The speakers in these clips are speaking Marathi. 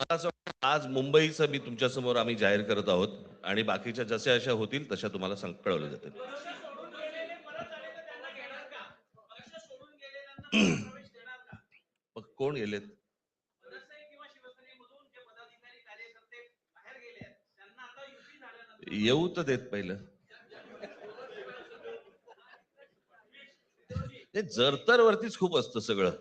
मला असं वाटतं आज मुंबईचं मी तुमच्यासमोर आम्ही जाहीर करत आहोत आणि बाकीच्या जशा अशा होतील तशा तुम्हाला कळवल्या जातील. मग कोण गेलेत? येऊ तर देत पहिलं. ते जरतर वरतीच खूप असतं सगळं.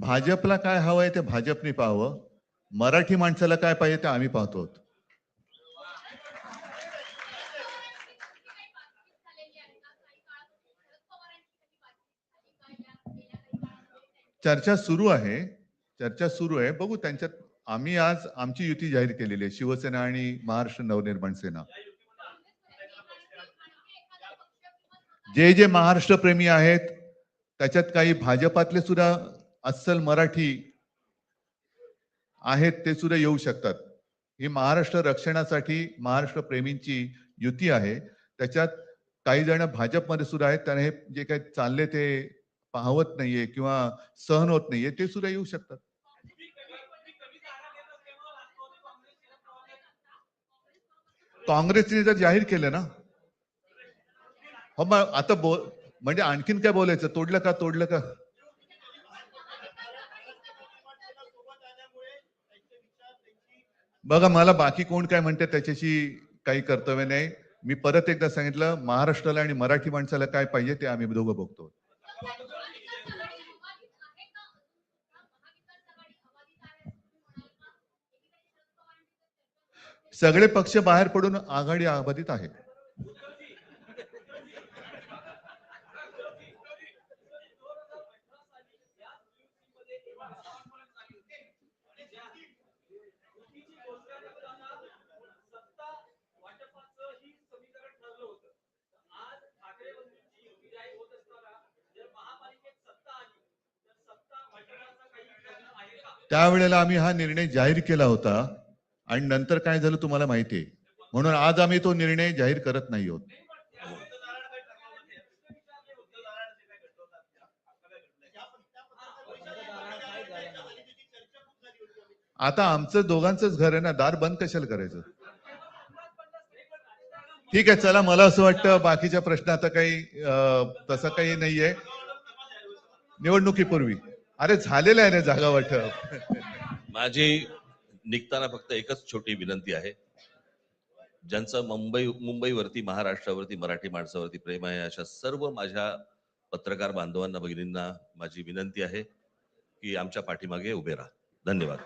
भाजपला काय हवंय ते भाजपने पाहावं. मराठी माणसाला काय पाहिजे ते आम्ही पाहतो. चर्चा सुरू आहे बघू त्यांच्यात. आम्ही आज आमची युती जाहीर केलेली आहे, शिवसेना आणि महाराष्ट्र नवनिर्माण सेना. जे महाराष्ट्र प्रेमी आहेत त्याच्यात काही भाजपातले सुद्धा अस्सल मराठी आहेत, ते सुद्धा येऊ शकतात. ही महाराष्ट्र रक्षणासाठी महाराष्ट्र प्रेमींची युती आहे. त्याच्यात काही जण भाजपमध्ये सुद्धा आहेत, त्यांना हे जे काही चालले ते पाहवत नाहीये किंवा सहन होत नाहीये, ते सुद्धा येऊ शकतात. काँग्रेसने जर जाहीर केलं ना, हो मग आता म्हणजे आणखीन काय बोलायचं? तोडलं का? बघा, मला बाकी कोण काय म्हणते त्याच्याशी काही कर्तव्य नाही. मी परत एकदा सांगितलं, महाराष्ट्राला आणि मराठी माणसाला काय पाहिजे ते आम्ही दोघं बघतो. सगळे पक्ष बाहेर पडून आघाडी अबाधित आहे. त्यावेळेला आम्ही हा निर्णय जाहीर केला होता आणि नंतर काय झालं तुम्हाला माहिती आहे. म्हणून आज आम्ही तो निर्णय जाहीर करत नाही आहोत. आता आमचं दोघांचंच घर आहे ना, दार बंद कशाला करायचं? ठीक आहे, चला. मला असं वाटतं बाकीच्या प्रश्न आता काही तसं काही नाहीये. निवडणुकीपूर्वी अरे झालेलं आहे ना जागा वाटप. माझी निघताना फक्त एकच छोटी विनंती आहे. ज्यांचं मुंबईवरती, महाराष्ट्रावरती, मराठी माणसावरती प्रेम आहे, अशा सर्व माझ्या पत्रकार बांधवांना, भगिनींना माझी विनंती आहे की आमच्या पाठीमागे उभे राहा. धन्यवाद.